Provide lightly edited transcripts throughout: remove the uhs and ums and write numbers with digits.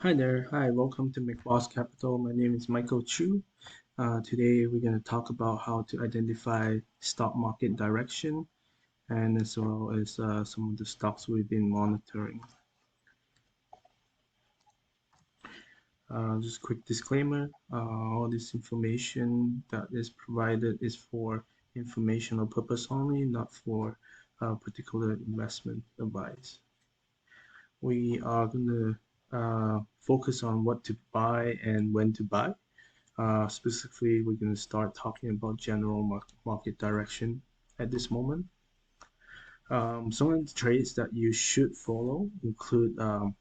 Hi there. Hi, welcome to McBoss Capital. My name is Michael Chu. Today we're going to talk about how to identify stock market direction and as well as some of the stocks we've been monitoring. Just a quick disclaimer, all this information that is provided is for informational purpose only, not for particular investment advice. We are going to focus on what to buy and when to buy. Specifically, we're going to start talking about general market direction at this moment. Some of the trades that you should follow include, looking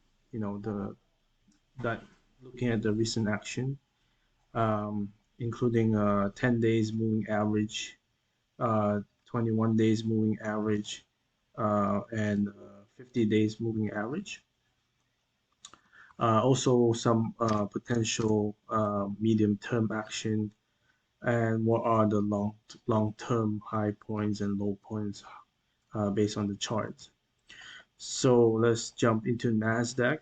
at the recent action, including 10 days moving average, 21 days moving average, and 50 days moving average. Also some potential medium-term action, and what are the long-term high points and low points based on the charts. So let's jump into NASDAQ.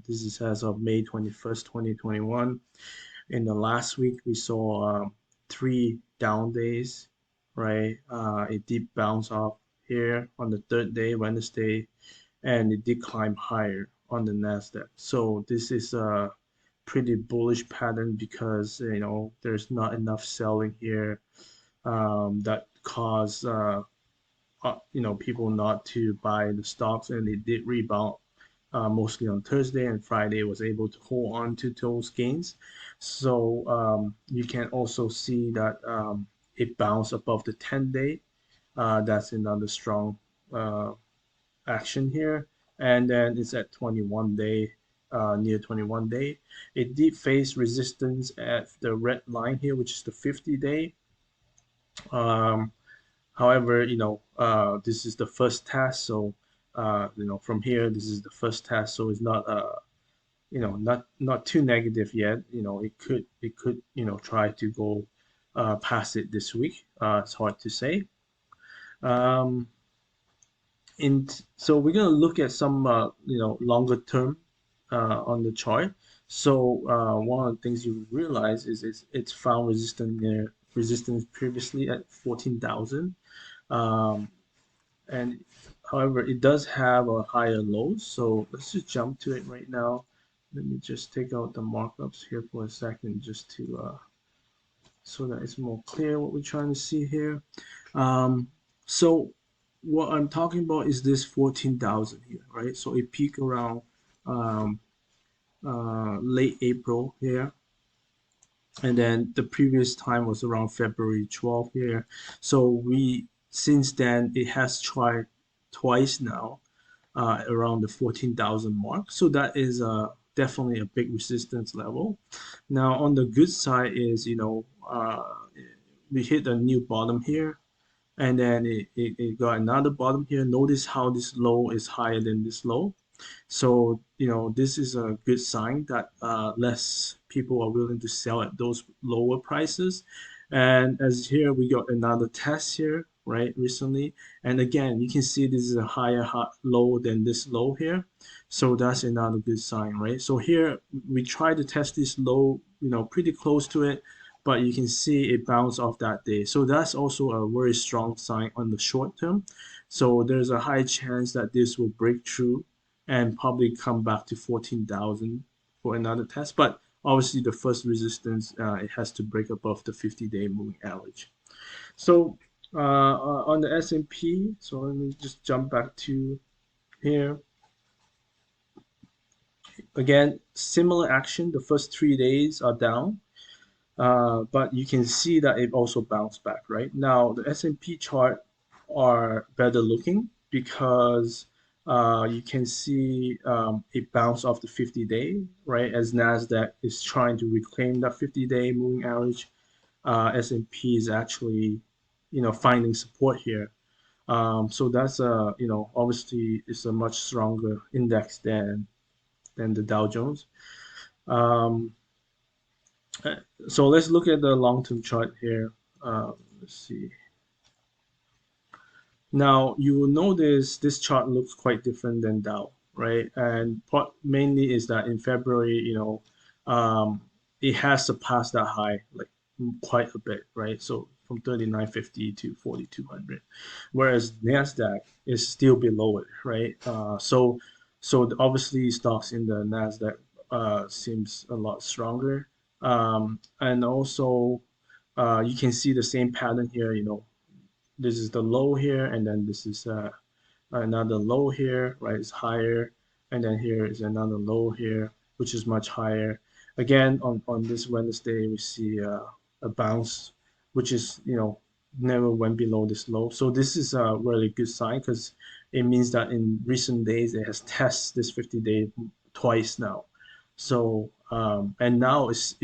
This is as of May 21st, 2021. In the last week, we saw 3 down days, right? It did bounce off here on the 3rd day, Wednesday, and it did climb higher on the NASDAQ. So this is a pretty bullish pattern because there's not enough selling here that cause people not to buy the stocks, and it did rebound mostly on Thursday, and Friday was able to hold on to those gains. So you can also see that it bounced above the 10-day. That's another strong action here, and then it's at 21 day, near 21 day. It did face resistance at the red line here, which is the 50-day. However, this is the first test, so from here this is the first test, so it's not not too negative yet. It could try to go past it this week. It's hard to say. So we're going to look at some longer term on the chart. So one of the things you realize is it's found resistance previously at 14,000, and however it does have a higher low. So let's just jump to it right now. Let me just take out the markups here for a second, just to so that it's more clear what we're trying to see here. So what I'm talking about is this 14,000 here, right? So it peaked around late April here, and then the previous time was around February 12th here. So since then it has tried twice now around the 14,000 mark. So that is definitely a big resistance level. Now on the good side is we hit a new bottom here, and then it got another bottom here. Notice how this low is higher than this low. So this is a good sign that less people are willing to sell at those lower prices. And as here we got another test here, right, recently, and again you can see this is a higher low than this low here. So that's another good sign, right? So here we try to test this low, pretty close to it, but you can see it bounced off that day. So that's also a very strong sign on the short term. So there's a high chance that this will break through and probably come back to 14,000 for another test. But obviously the first resistance, it has to break above the 50-day moving average. So on the S&P, so let me just jump back to here. Again, similar action. The first 3 days are down. But you can see that it also bounced back, right? Now the S&P chart are better looking because you can see it bounced off the 50-day, right? As NASDAQ is trying to reclaim that 50-day moving average, S&P is actually, finding support here. So that's obviously it's a much stronger index than the Dow Jones. So let's look at the long-term chart here. Let's see. Now you will notice this chart looks quite different than Dow, right? And mainly is that in February, it has surpassed that high like quite a bit, right? So from 3950 to 4200, whereas Nasdaq is still below it, right? So obviously stocks in the Nasdaq seems a lot stronger, and also you can see the same pattern here. This is the low here, and then this is another low here, right? It's higher, and then here is another low here, which is much higher. Again, on this Wednesday, we see a bounce, which is never went below this low. So this is a really good sign because it means that in recent days it has tested this 50-day twice now. So and now it's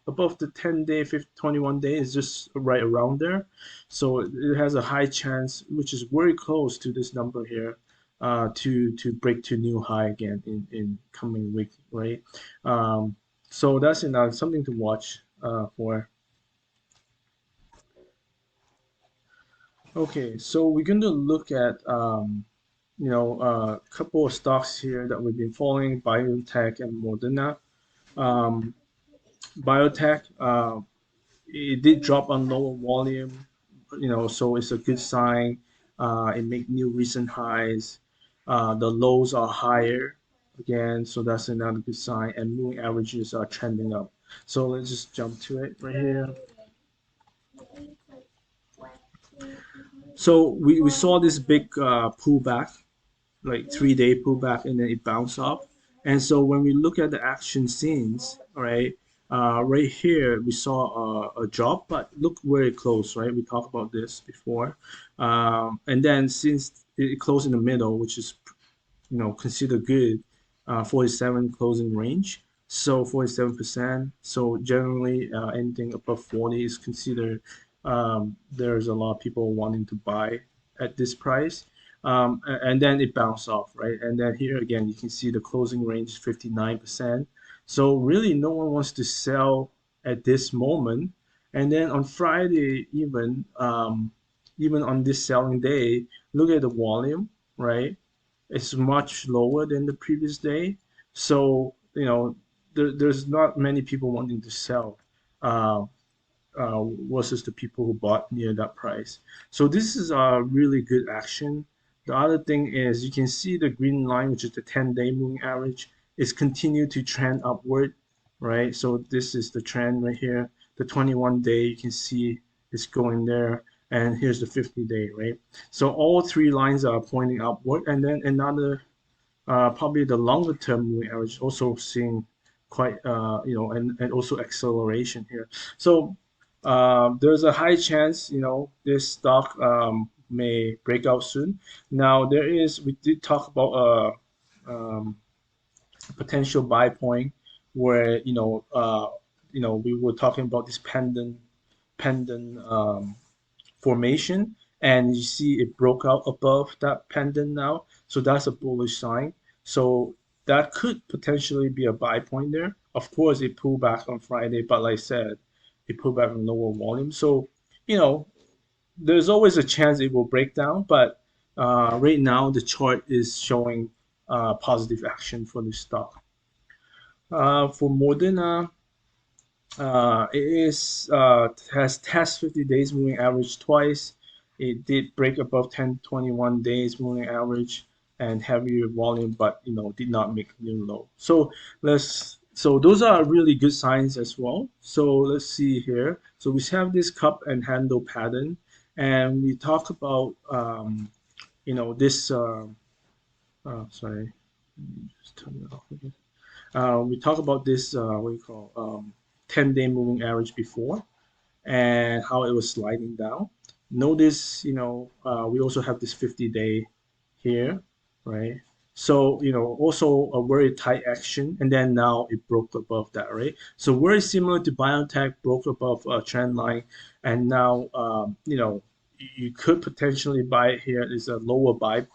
above the 10-day, 21-day is just right around there. So it has a high chance, which is very close to this number here, to break to new high again in coming week, right? So that's something to watch for. Okay, so we're going to look at a couple of stocks here that we've been following, Biotech and Moderna. Um, Biotech, it did drop on lower volume, so it's a good sign. It make new recent highs. The lows are higher again, so that's another good sign. And moving averages are trending up. So let's just jump to it right here. So we saw this big pullback, like 3-day pullback, and then it bounced off. And so when we look at the action scenes, right, right here we saw a drop, but look very close, right? We talked about this before, and then since it closed in the middle, which is considered good, 47 closing range. So 47%. So generally, anything above 40 is considered. There's a lot of people wanting to buy at this price. And then it bounced off, right? And then here again, you can see the closing range is 59%. So really, no one wants to sell at this moment. And then on Friday, even on this selling day, look at the volume, right? It's much lower than the previous day. So, there's not many people wanting to sell uh, versus the people who bought near that price. So this is a really good action. The other thing is you can see the green line, which is the 10-day moving average, is continue to trend upward, right? So this is the trend right here. The 21-day, you can see it's going there. And here's the 50-day, right? So all three lines are pointing upward. And then another, probably the longer term moving average also seeing quite, and also acceleration here. So there's a high chance, this stock may break out soon. Now we did talk about potential buy point where, we were talking about this pendant formation, and you see it broke out above that pendant now. So that's a bullish sign. So that could potentially be a buy point there. Of course, it pulled back on Friday, but like I said, it pulled back on lower volume. So, there's always a chance it will break down, but right now the chart is showing positive action for the stock. For Moderna, it has tested 50 days moving average twice. It did break above 10-21 days moving average and heavier volume, but did not make new low. So those are really good signs as well. So let's see here. So we have this cup and handle pattern, and we talk about this. Sorry, just turn it off again. We talked about this, what you call 10-day moving average before, and how it was sliding down. Notice, we also have this 50-day here, right? So, also a very tight action, and then now it broke above that, right? So very similar to Biotech, broke above a trend line, and now, you could potentially buy it here. Is a lower buy,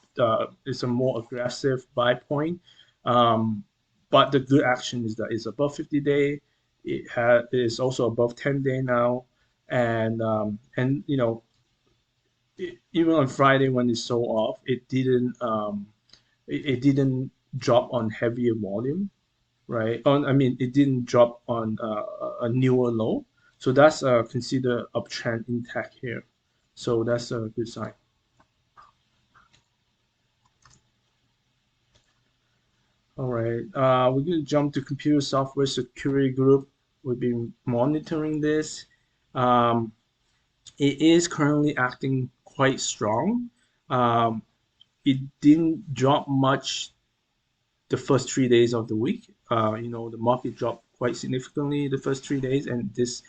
it's a more aggressive buy point. Um, but the good action is that it's above 50-day. It is also above 10-day now, and even on Friday when it sold off, it didn't drop on heavier volume, right? I mean, it didn't drop on a newer low, so that's considered uptrend intact here. So that's a good sign. All right, we're going to jump to computer software security group. We've been monitoring this. Um, it is currently acting quite strong. Um, it didn't drop much the first 3 days of the week. The market dropped quite significantly the first 3 days, and this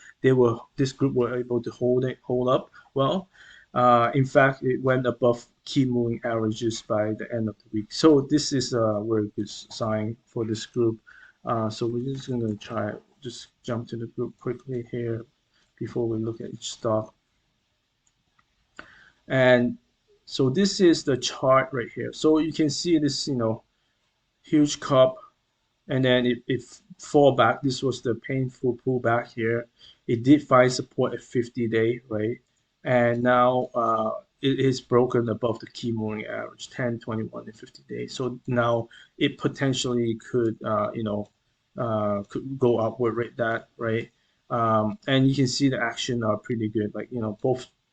group were able to hold up well. In fact, it went above key moving averages by the end of the week. So this is a very good sign for this group. So we're just gonna just jump to the group quickly here before we look at each stock. And so this is the chart right here. So you can see this, huge cup, and then it fall back. This was the painful pullback here. It did find support at 50-day, right? And now it is broken above the key moving average, 10, 21, and 50 days. So now it potentially could, could go upward right that, right? And you can see the action are pretty good. Like,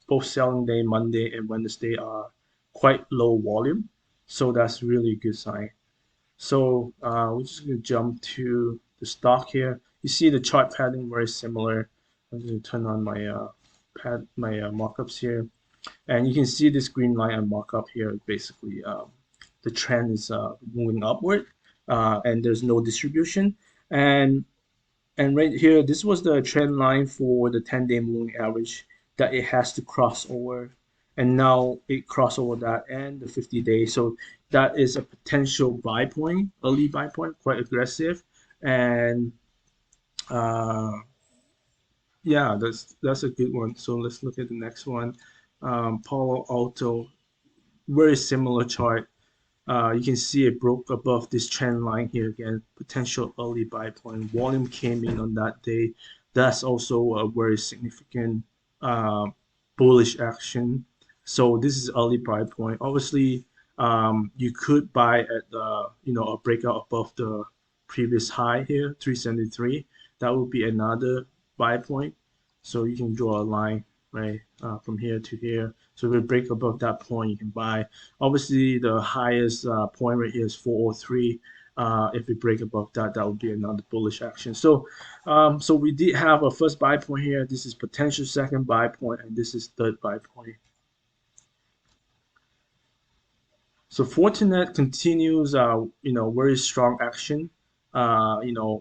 both selling day, Monday and Wednesday are quite low volume. So that's really a good sign. So we're just going to jump to the stock here. You see the chart pattern very similar. I'm going to turn on my markups here, and you can see this green line and markup here. Basically, the trend is moving upward, and there's no distribution. And right here, this was the trend line for the 10-day moving average that it has to cross over. And now it crossed over that and the 50-day. So that is a potential buy point, early buy point, quite aggressive. And yeah, that's a good one. So let's look at the next one. Palo Alto, very similar chart. You can see it broke above this trend line here again, potential early buy point. Volume came in on that day. That's also a very significant bullish action. So this is early buy point. Obviously, you could buy at a breakout above the previous high here, 373. That would be another buy point. So you can draw a line right from here to here. So if we break above that point, you can buy. Obviously, the highest point right here is 403. If we break above that, that would be another bullish action. So, so we did have a first buy point here. This is potential second buy point, and this is third buy point. So Fortinet continues, very strong action.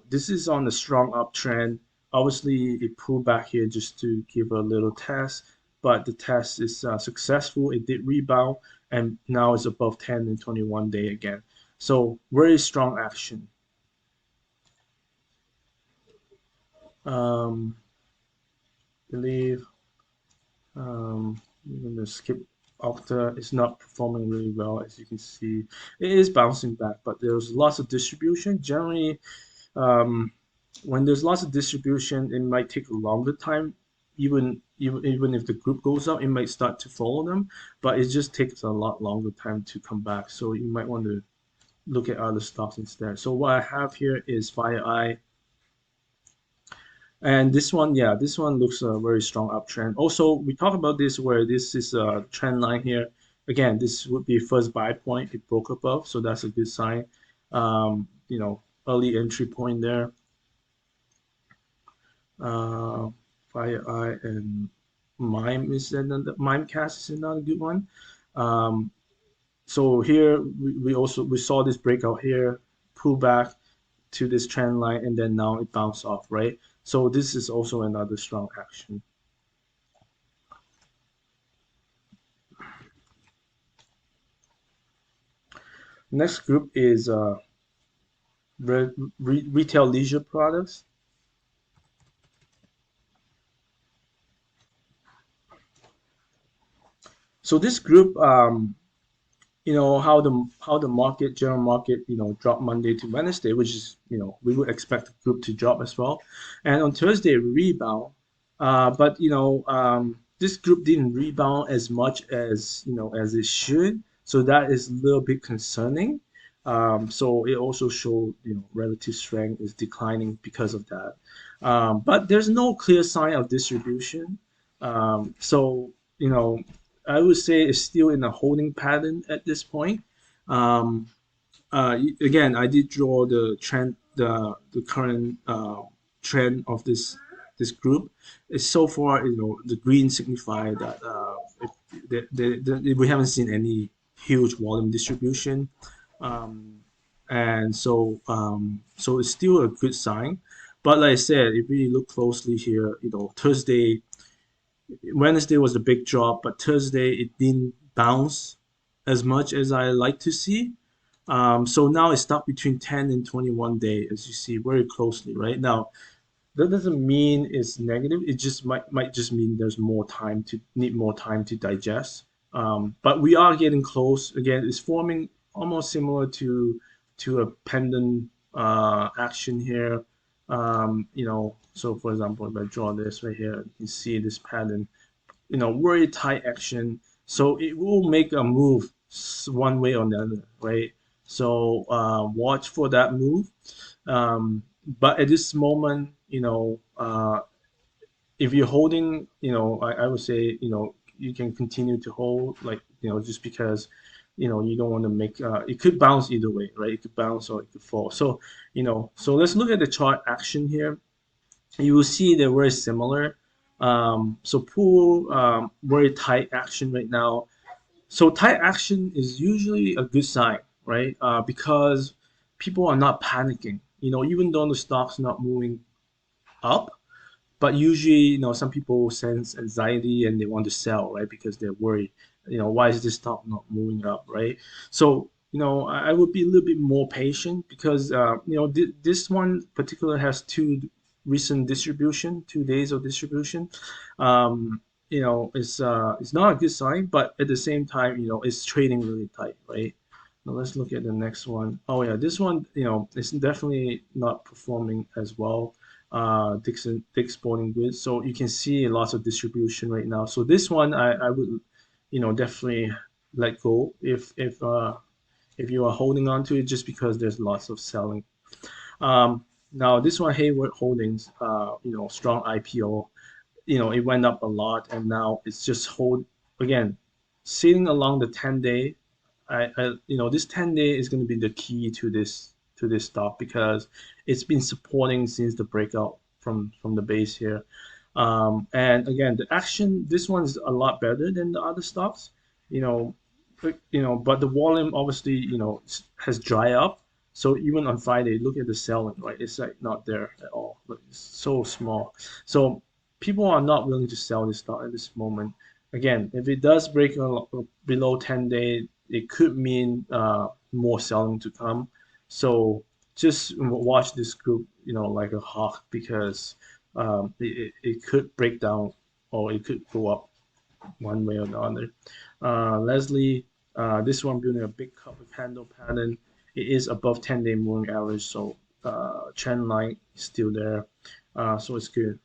This is on a strong uptrend. Obviously, it pulled back here just to give a little test, but the test is successful. It did rebound, and now it's above 10 and 21 day again. So very strong action. Believe I'm gonna skip Okta. It's not performing really well, as you can see. It is bouncing back, but there's lots of distribution. Generally, when there's lots of distribution, it might take a longer time. Even if the group goes up, it might start to follow them, but it just takes a lot longer time to come back. So you might want to look at other stocks instead. So what I have here is FEYE. And this one, yeah, this one looks a very strong uptrend. Also, we talk about this where this is a trend line here. Again, this would be first buy point. It broke above, so that's a good sign. Early entry point there. FEYE and MIME is another. MIMEcast is another good one. So here we saw this breakout here, pull back to this trend line, and then now it bounced off, right? So this is also another strong action. Next group is retail leisure products. So this group, how the general market, dropped Monday to Wednesday, which is, we would expect the group to drop as well. And on Thursday, rebound. But, this group didn't rebound as much as as it should, so that is a little bit concerning. So it also showed relative strength is declining because of that. But there's no clear sign of distribution. So I would say it's still in a holding pattern at this point. Um, Again, I did draw the trend, the current trend of this group. It's so far, the green signify that we haven't seen any huge volume distribution, um, and so it's still a good sign. But like I said, if we look closely here, Wednesday was a big drop, but Thursday it didn't bounce as much as I like to see. So now it's stuck between 10 and 21 day, as you see very closely, right? Now, that doesn't mean it's negative. It just might just mean there's need more time to digest. But we are getting close. Again, it's forming almost similar to a pendant action here. So for example, if I draw this right here, you see this pattern, very tight action. So it will make a move one way or the other, right? So watch for that move. But at this moment, if you're holding, I would say, you can continue to hold, like, just because, you don't want to make, it could bounce either way, right? It could bounce or it could fall. So, so let's look at the chart action here. You will see they're very similar. So pool, very tight action right now. So tight action is usually a good sign, right? Because people are not panicking. Even though the stock's not moving up, but usually, some people sense anxiety and they want to sell, right? Because they're worried. Why is this stock not moving up, right? So, I would be a little bit more patient because, this one particular has two recent distribution, 2 days of distribution. Um, it's not a good sign, but at the same time, it's trading really tight, right? Now let's look at the next one. Oh yeah, this one, it's definitely not performing as well. Dick's Sporting Goods. So you can see lots of distribution right now. So this one, I would, definitely let go if you are holding on to it, just because there's lots of selling. Now this one, Hayward Holdings, strong IPO. It went up a lot, and now it's just again, sitting along the 10-day. This 10-day is going to be the key to this stock because it's been supporting since the breakout from the base here. And again, the action, this one's a lot better than the other stocks, you know, but the volume obviously, has dried up. So even on Friday, look at the selling, right? It's like not there at all. Look, it's so small. So people are not willing to sell this stock at this moment. Again, if it does break below 10-day, it could mean more selling to come. So just watch this group, like a hawk, because it could break down or it could go up one way or the other. Leslie, this one building a big cup of candle pattern. It is above 10-day moving average, so trend line is still there. So it's good.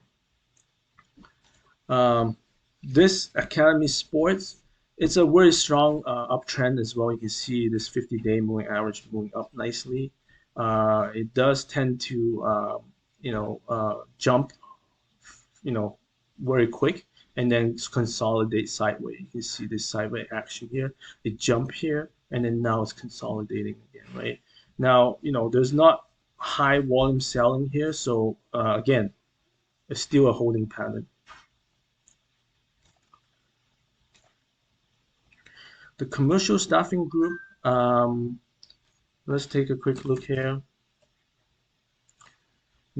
This Academy Sports, it's a very strong uptrend as well. You can see this 50-day moving average moving up nicely. It does tend to, jump, very quick and then consolidate sideways. You can see this sideways action here. It jump here and then now it's consolidating again, right? Now, there's not high volume selling here, so again, it's still a holding pattern. The commercial staffing group, let's take a quick look here.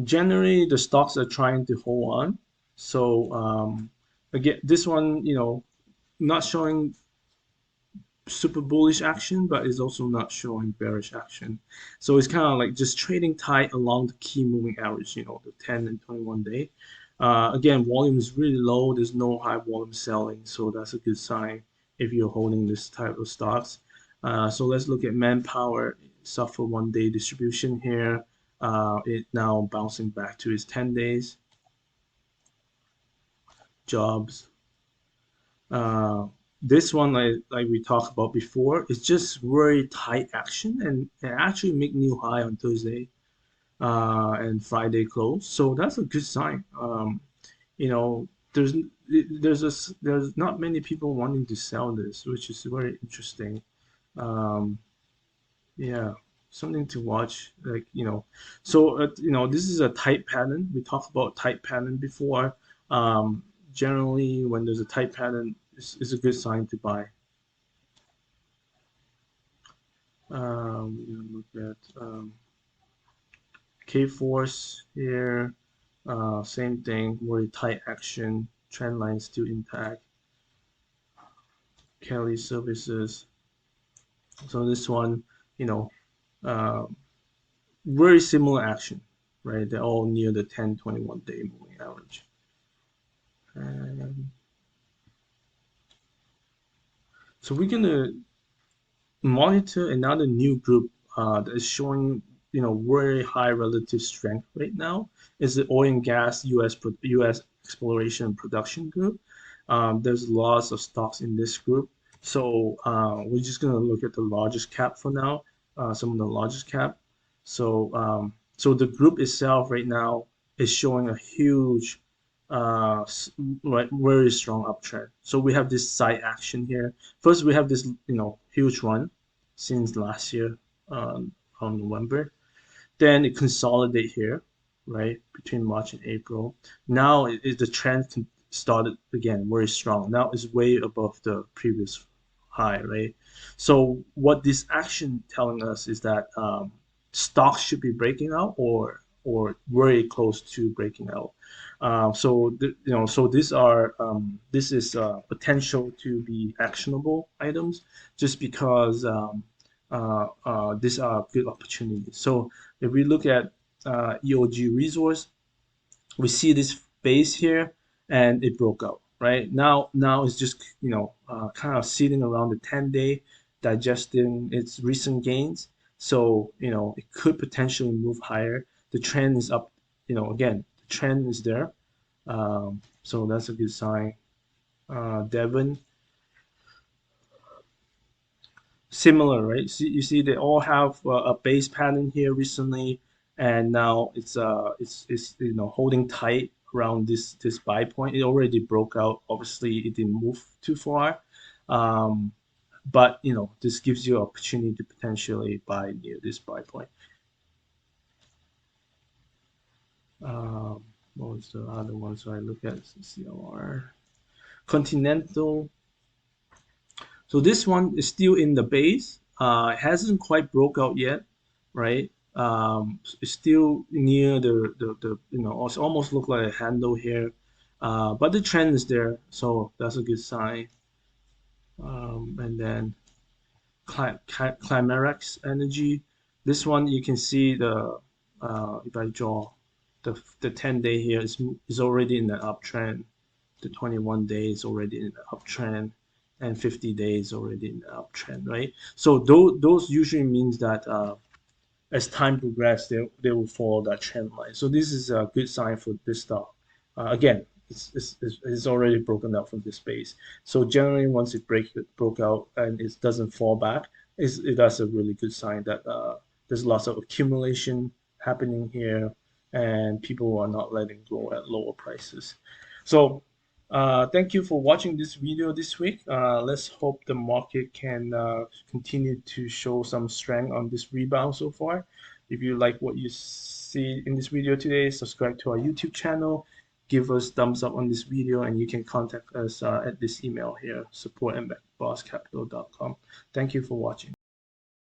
Generally, the stocks are trying to hold on. So again, this one, not showing super bullish action, but is also not showing bearish action. So it's kind of like just trading tight along the key moving average, the 10 and 21 day. Again, volume is really low. There's no high volume selling, so that's a good sign if you're holding this type of stocks. So let's look at Manpower. Suffer 1-day distribution here. It now bouncing back to its 10 days. Jobs. This one, like we talked about before, it's just very tight action, and it actually make new high on Thursday and Friday close. So that's a good sign. You know, there's not many people wanting to sell this, which is very interesting. Um, yeah, something to watch. Like, so this is a tight pattern. We talked about tight pattern before. Generally, when there's a tight pattern, it's a good sign to buy. Look at K-Force here. Same thing, very tight action. Trend line still intact. KELYA services. So this one, you know, uh, very similar action, right? They're all near the 10, 21 day moving average. And so we're gonna monitor another new group that is showing very high relative strength right now. Is the oil and gas US exploration and production group. There's lots of stocks in this group, so we're just gonna look at the largest cap for now. Some of the largest cap. So the group itself right now is showing a huge like very strong uptrend. So we have this side action here. First, we have this huge run since last year on November. Then it consolidate here, right, between March and April. Now the trend started again very strong. Now it's way above the previous high, right? So what this action telling us is that stocks should be breaking out or very close to breaking out. So this is potential to be actionable items just because these are good opportunities. So if we look at EOG resource, we see this base here and it broke out. Right now it's just kind of sitting around the 10-day, digesting its recent gains. So it could potentially move higher. The trend is up. Again, the trend is there. So that's a good sign. Devon, similar, right? You see they all have a base pattern here recently, and now it's holding tight around this buy point. It already broke out. Obviously, it didn't move too far, um, but this gives you opportunity to potentially buy near this buy point. Um, what was the other one? So I look at CLR. Continental. So this one is still in the base. It hasn't quite broke out yet, right? It's still near the it's almost look like a handle here, but the trend is there, so that's a good sign. And then Climarex Energy. This one you can see if I draw the 10-day here is already in the uptrend. The 21 days already in the uptrend, and 50 days already in the uptrend, right? So those usually means that as time progresses, they will follow that trend line. So this is a good sign for this stock. Again, it's already broken out from this base. So generally, once it broke out and it doesn't fall back, that's a really good sign that there's lots of accumulation happening here, and people are not letting go at lower prices. So thank you for watching this video this week. Let's hope the market can continue to show some strength on this rebound so far. If you like what you see in this video today, subscribe to our YouTube channel, give us thumbs up on this video, and you can contact us at this email here, support@bosscapital.com. Thank you for watching.